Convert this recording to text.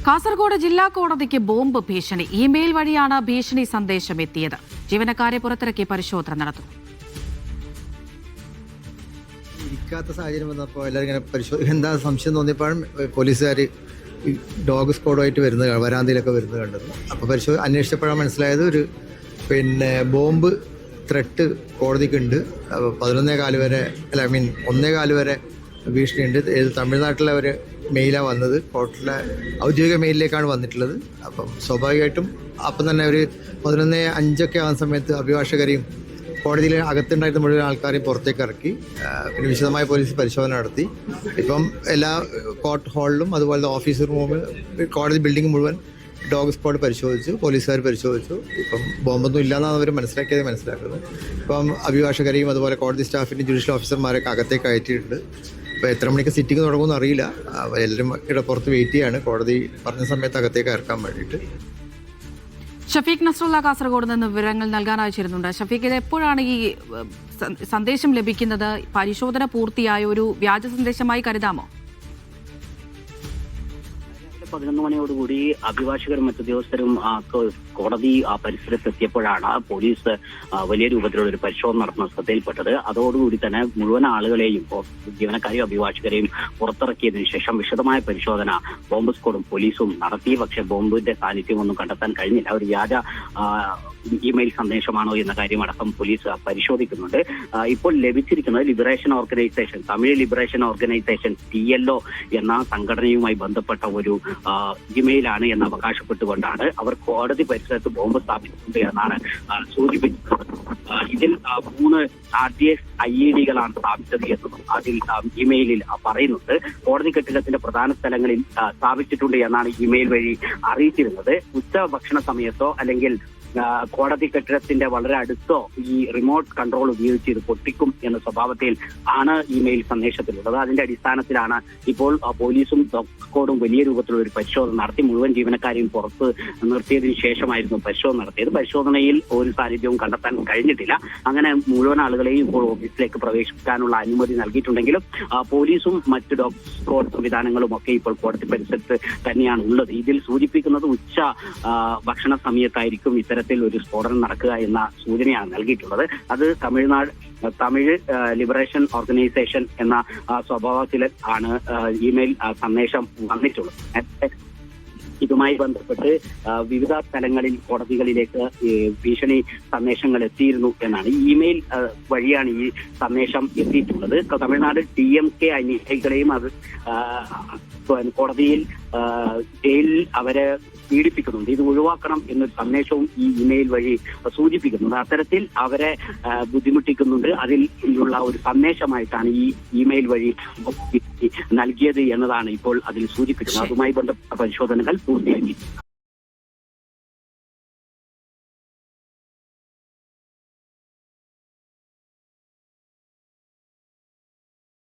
കാസർഗോഡ് ജില്ലാ കോടതിക്ക് ബോംബ് ഭീഷണി. ഇമെയിൽ വഴിയാണ് ഭീഷണി സന്ദേശം എത്തിയത്. ജീവനക്കാരെ പുറത്തിറക്കി പരിശോധന നടത്തും. ഇരിക്കാത്ത സാഹചര്യം വന്നപ്പോൾ എല്ലാവരും ഇങ്ങനെ എന്താ സംശയം തോന്നിയപ്പോഴും പോലീസുകാർ ഡോഗ് സ്ക്വാഡുമായിട്ട് വരാന്തയിലൊക്കെ വരുന്നത് കണ്ടത്. അപ്പോൾ അന്വേഷിച്ചപ്പോഴാണ് മനസ്സിലായത് ഒരു ബോംബ് ത്രെട്ട് കോടതിക്കുണ്ട്. 11:15 വരെ 1:15 വരെ ഭീഷണിയുണ്ട്. തമിഴ്നാട്ടിലെ ഒരു മെയിലാണ് വന്നത്. കോർട്ടിലെ ഔദ്യോഗിക മെയിലിലേക്കാണ് വന്നിട്ടുള്ളത്. അപ്പം സ്വാഭാവികമായിട്ടും അപ്പം തന്നെ ഒരു 11:05 ആകുന്ന സമയത്ത് അഭിഭാഷകരെയും കോടതിയിൽ അകത്തുണ്ടായിരുന്ന മുഴുവൻ ആൾക്കാരെയും പുറത്തേക്ക് ഇറക്കി. പിന്നെ വിശദമായ പോലീസ് പരിശോധന നടത്തി. ഇപ്പം എല്ലാ കോർട്ട് ഹാളിലും അതുപോലെ ഓഫീസ് റൂമിൽ കോടതി ബിൽഡിംഗ് മുഴുവൻ ഡോഗ് സ്ക്വാഡ് പരിശോധിച്ചു, പോലീസുകാർ പരിശോധിച്ചു. ഇപ്പം ബോംബൊന്നും ഇല്ലയെന്നാണ് അവർ മനസ്സിലാക്കുന്നത്. ഇപ്പം അഭിഭാഷകരെയും അതുപോലെ കോടതി സ്റ്റാഫിൻ്റെയും ജുഡീഷ്യൽ ഓഫീസർമാരൊക്കെ അകത്തേക്ക് അയറ്റിയിട്ടുണ്ട്. ഇപ്പോൾ എത്ര മണിക്ക് സിറ്റിംഗ് തുടങ്ങുമെന്ന് അറിയില്ല. എല്ലാവരും ഇവിടെ പുറത്ത് വെയിറ്റ് ചെയ്യാണ് കോടതി പറഞ്ഞ സമയത്ത് അകത്തേക്ക് ഇറക്കാൻ വേണ്ടിയിട്ട്. ഷഫീഖ് നസ്രുള്ള കാസർഗോഡ് നിന്ന് വിവരങ്ങൾ നൽകാൻ അയച്ചിരുന്നുണ്ട്. ഷഫീഖ്, ഇത് എപ്പോഴാണ് ഈ സന്ദേശം ലഭിക്കുന്നത്? പരിശോധന പൂർത്തിയായ ഒരു വ്യാജ സന്ദേശമായി കരുതാമോ? 11 മണിയോടുകൂടി അഭിഭാഷകരും മറ്റുദ്യോഗസ്ഥരും കോടതി പരിസരത്ത് എത്തിയപ്പോഴാണ് പോലീസ് വലിയ രൂപത്തിലുള്ള ഒരു പരിശോധന നടത്തുന്ന ശ്രദ്ധയിൽപ്പെട്ടത്. അതോടുകൂടി തന്നെ മുഴുവൻ ആളുകളെയും ജീവനക്കാരെയും അഭിഭാഷകരെയും പുറത്തിറക്കിയതിനു ശേഷം വിശദമായ പരിശോധന ബോംബ് സ്ക്വാഡും പോലീസും നടത്തി. പക്ഷേ ബോംബിന്റെ സാന്നിധ്യമൊന്നും കണ്ടെത്താൻ കഴിഞ്ഞില്ല. ഒരു വ്യാജ ഇമെയിൽ സന്ദേശമാണോ എന്ന കാര്യമടക്കം പോലീസ് പരിശോധിക്കുന്നുണ്ട്. ഇപ്പോൾ ലഭിച്ചിരിക്കുന്നത് liberation organisation, Tamil liberation organisation TLO എന്ന സംഘടനയുമായി ബന്ധപ്പെട്ട ഒരു ഇമെയിലാണ് എന്ന് അവകാശപ്പെട്ടുകൊണ്ടാണ് അവർ കോടതി പരിസരത്ത് ബോംബ് സ്ഥാപിച്ചിട്ടുണ്ട് എന്നാണ് സൂചിപ്പിക്കുന്നത്. ഇതിൽ 3 RDX IEDകളാണ് സ്ഥാപിച്ചത് എന്നും അതിൽ ഇമെയിലിൽ പറയുന്നുണ്ട്. കോടതി കെട്ടിടത്തിന്റെ പ്രധാന സ്ഥലങ്ങളിൽ സ്ഥാപിച്ചിട്ടുണ്ട് എന്നാണ് ഇമെയിൽ വഴി അറിയിച്ചിരുന്നത്. ഉച്ചഭക്ഷണ സമയത്തോ അല്ലെങ്കിൽ കോടതി കെട്ടിടത്തിന്റെ വളരെ അടുത്തോ ഈ റിമോട്ട് കൺട്രോൾ ഉപയോഗിച്ച് ഇത് പൊട്ടിക്കും എന്ന സ്വഭാവത്തിൽ ആണ് ഇമെയിൽ സന്ദേശത്തിലുള്ളത്. അതിന്റെ അടിസ്ഥാനത്തിലാണ് ഇപ്പോൾ പോലീസും സ്ക്വാഡും വലിയ രൂപത്തിലുള്ള ഒരു പരിശോധന നടത്തി. മുഴുവൻ ജീവനക്കാരെയും പുറത്ത് നിർത്തിയതിനു ശേഷമായിരുന്നു പരിശോധന നടത്തിയത്. പരിശോധനയിൽ ഒരു സാന്നിധ്യവും കണ്ടെത്താൻ കഴിഞ്ഞിട്ടില്ല. അങ്ങനെ മുഴുവൻ ആളുകളെയും ഇപ്പോൾ ഓഫീസിലേക്ക് പ്രവേശിക്കാനുള്ള അനുമതി നൽകിയിട്ടുണ്ടെങ്കിലും പോലീസും മറ്റ് ഡോഗ് സ്ക്വാഡ് സംവിധാനങ്ങളും ഒക്കെ ഇപ്പോൾ കോടതി പരിസരത്ത് തന്നെയാണ് ഉള്ളത്. ഇതിൽ സൂചിപ്പിക്കുന്നത് ഉച്ച ഭക്ഷണ സമയത്തായിരിക്കും ഇത്തരത്തിൽ ഒരു സ്ഫോടനം നടക്കുക എന്ന സൂചനയാണ് നൽകിയിട്ടുള്ളത്. അത് തമിഴ് ലിബറേഷൻ ഓർഗനൈസേഷൻ എന്ന സ്വഭാവത്തിൽ ആണ് ഇമെയിൽ സന്ദേശം വന്നിട്ടുള്ളത്. ഇതുമായി ബന്ധപ്പെട്ട് വിവിധ സ്ഥലങ്ങളിൽ കോടതികളിലേക്ക് ഭീഷണി സന്ദേശങ്ങൾ എത്തിയിരുന്നു എന്നാണ്. ഇമെയിൽ വഴിയാണ് ഈ സന്ദേശം എത്തിയിട്ടുള്ളത്. തമിഴ്നാട് DMK അനുയായികളെയും അത് കോടതിയിൽ ജയിലിൽ അവരെ പീഡിപ്പിക്കുന്നുണ്ട്. ഇത് ഒഴിവാക്കണം എന്നൊരു സന്ദേശവും ഈ ഇമെയിൽ വഴി സൂചിപ്പിക്കുന്നുണ്ട്. അത്തരത്തിൽ അവരെ ബുദ്ധിമുട്ടിക്കുന്നുണ്ട്. അതിൽ ഉള്ള ഒരു സന്ദേശമായിട്ടാണ് ഈ ഇമെയിൽ വഴി നൽകിയത് എന്നതാണ് ഇപ്പോൾ അതിൽ സൂചിപ്പിക്കുന്നത്. അതുമായി ബന്ധപ്പെട്ട പരിശോധനകൾ പൂർത്തിയാക്കി.